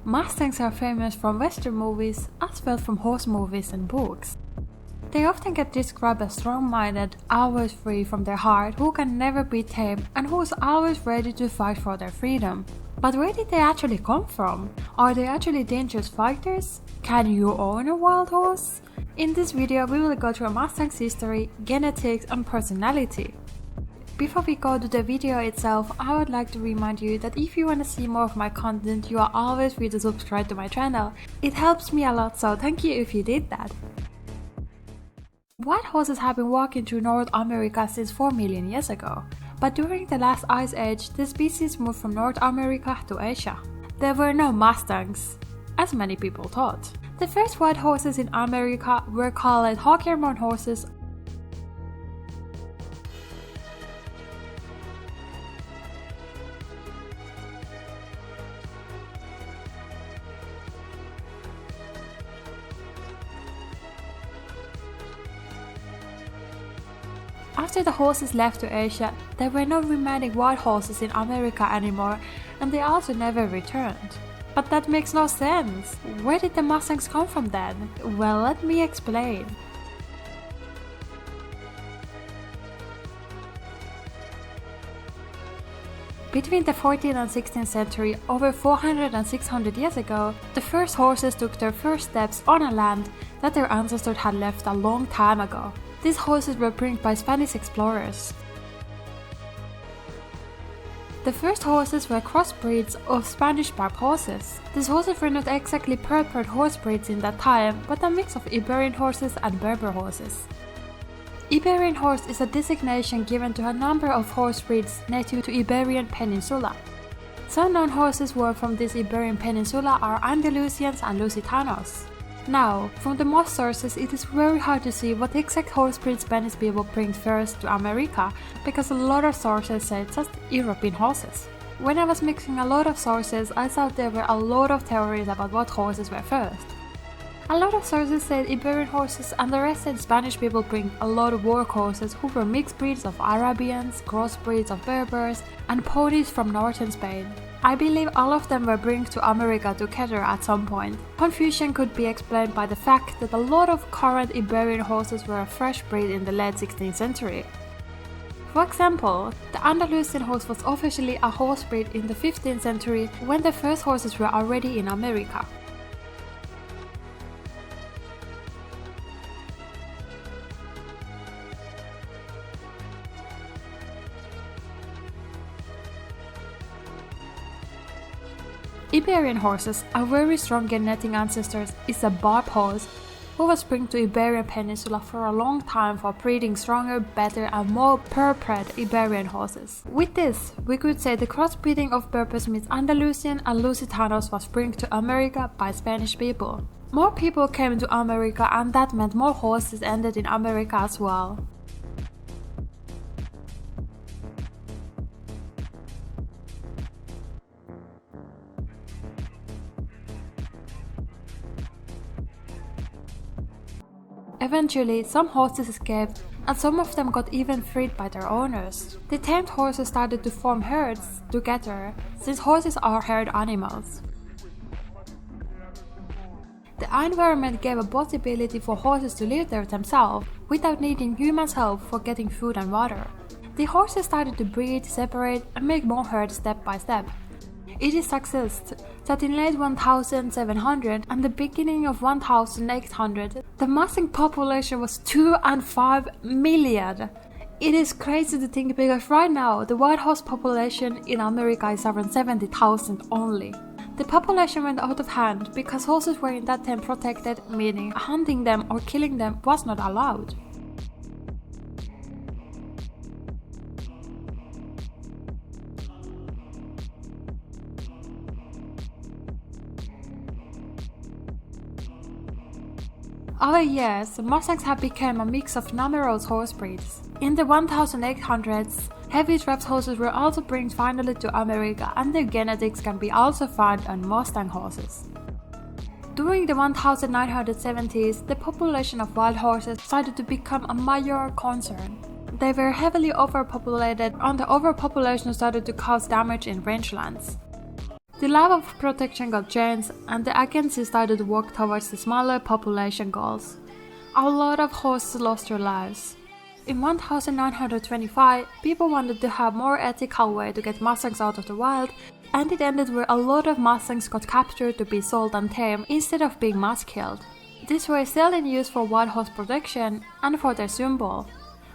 Mustangs are famous from western movies as well from horse movies and books. They often get described as strong-minded, always free from their heart, who can never be tamed and who is always ready to fight for their freedom. But where did they actually come from? Are they actually dangerous fighters? Can you own a wild horse? In this video we will go through a Mustang's history, genetics and personality. Before we go to the video itself, I would like to remind you that if you want to see more of my content, you are always free to subscribe to my channel. It helps me a lot, so thank you if you did that. Wild horses have been walking through North America since 4 million years ago, but during the last ice age, the species moved from North America to Asia. There were no Mustangs, as many people thought. The first wild horses in America were called Hockermon horses. After the horses left to Asia, there were no remaining wild horses in America anymore, and they also never returned. But that makes no sense. Where did the Mustangs come from then? Well, let me explain. Between the 14th and 16th century, over 400 and 600 years ago, the first horses took their first steps on a land that their ancestors had left a long time ago. These horses were brought by Spanish explorers. The first horses were crossbreeds of Spanish barb horses. These horses were not exactly pure-bred horse breeds in that time, but a mix of Iberian horses and Berber horses. Iberian horse is a designation given to a number of horse breeds native to Iberian Peninsula. Some known horses born from this Iberian Peninsula are Andalusians and Lusitanos. Now, from the most sources, it is very hard to see what exact horse breed Spanish people bring first to America, because a lot of sources say just European horses. When I was mixing a lot of sources, I thought there were a lot of theories about what horses were first. A lot of sources said Iberian horses, and the rest said Spanish people bring a lot of work horses who were mixed breeds of Arabians, crossbreeds of Berbers, and ponies from northern Spain. I believe all of them were brought to America together at some point. Confusion could be explained by the fact that a lot of current Iberian horses were a fresh breed in the late 16th century. For example, the Andalusian horse was officially a horse breed in the 15th century when the first horses were already in America. Iberian horses, a very strong genetic ancestor, is a barb horse who was brought to Iberian Peninsula for a long time for breeding stronger, better and more purebred Iberian horses. With this, we could say the crossbreeding of Berbers meets Andalusian and Lusitanos was brought to America by Spanish people. More people came to America, and that meant more horses ended in America as well. Eventually, some horses escaped, and some of them got even freed by their owners. The tamed horses started to form herds together, since horses are herd animals. The environment gave a possibility for horses to live there themselves, without needing humans' help for getting food and water. The horses started to breed, separate, and make more herds step by step. It is suggested that in late 1700 and the beginning of 1800, the Mustang population was 2 and 5 million. It is crazy to think, because right now the wild horse population in America is around 70,000 only. The population went out of hand because horses were in that time protected, meaning hunting them or killing them was not allowed. Over years, the Mustangs have become a mix of numerous horse breeds. In the 1800s, heavy draft horses were also brought finally to America, and their genetics can be also found on Mustang horses. During the 1970s, the population of wild horses started to become a major concern. They were heavily overpopulated, and the overpopulation started to cause damage in rangelands. The love of protection got changed and the agency started to work towards the smaller population goals. A lot of horses lost their lives. In 1925, people wanted to have more ethical way to get mustangs out of the wild, and it ended where a lot of mustangs got captured to be sold and tamed instead of being mass killed. This was still in use for wild horse protection and for their symbol.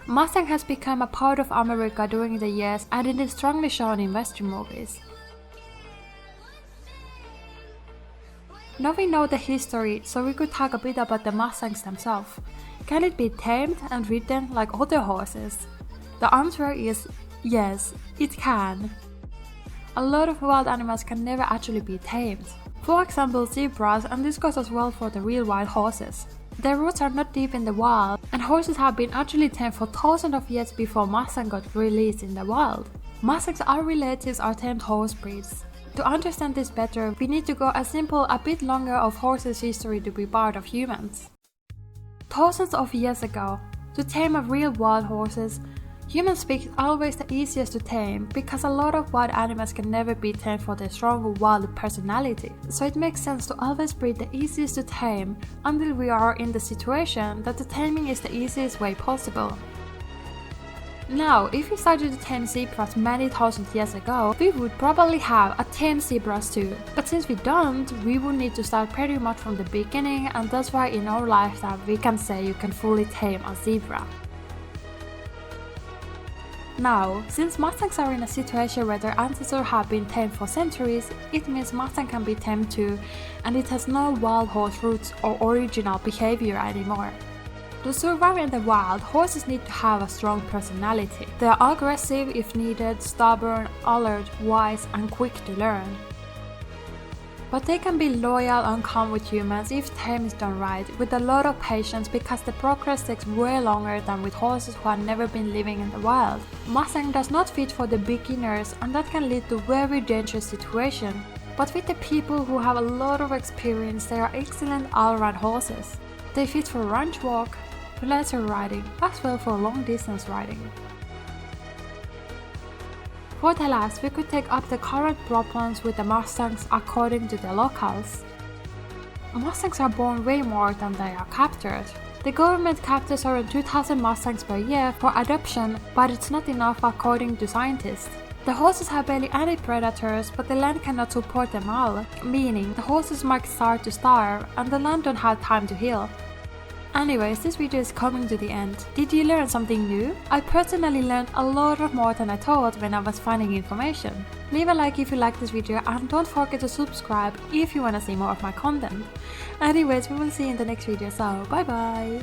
Mustang has become a part of America during the years and it is strongly shown in Western movies. Now we know the history, so we could talk a bit about the mustangs themselves. Can it be tamed and ridden like other horses? The answer is yes, it can. A lot of wild animals can never actually be tamed. For example, zebras, and this goes as well for the real wild horses. Their roots are not deep in the wild, and horses have been actually tamed for thousands of years before Mustang got released in the wild. Mustangs are relatives are tamed horse breeds. To understand this better, we need to go a bit longer of horses' history to be part of humans. Thousands of years ago, to tame a real wild horses, humans picked always the easiest to tame because a lot of wild animals can never be tamed for their strong wild personality. So it makes sense to always breed the easiest to tame until we are in the situation that the taming is the easiest way possible. Now, if we started to tame zebras many thousand years ago, we would probably have a tamed zebras too. But since we don't, we would need to start pretty much from the beginning, and that's why in our lifetime we can say you can fully tame a zebra. Now, since mustangs are in a situation where their ancestors have been tamed for centuries, it means Mustang can be tamed too, and it has no wild horse roots or original behavior anymore. To survive in the wild, horses need to have a strong personality. They are aggressive if needed, stubborn, alert, wise, and quick to learn. But they can be loyal and calm with humans if tamed is done right, with a lot of patience because the progress takes way longer than with horses who have never been living in the wild. Mustang does not fit for the beginners, and that can lead to very dangerous situations. But with the people who have a lot of experience, they are excellent all-round horses. They fit for ranch walk, pleasure riding, as well for long distance riding. For the last, we could take up the current problems with the Mustangs according to the locals. Mustangs are born way more than they are captured. The government captures around 2,000 Mustangs per year for adoption, but it's not enough according to scientists. The horses have barely any predators, but the land cannot support them all, meaning the horses might start to starve and the land don't have time to heal. Anyways, this video is coming to the end. Did you learn something new? I personally learned a lot more than I thought when I was finding information. Leave a like if you like this video and don't forget to subscribe if you wanna see more of my content. Anyways, we will see you in the next video, so bye bye!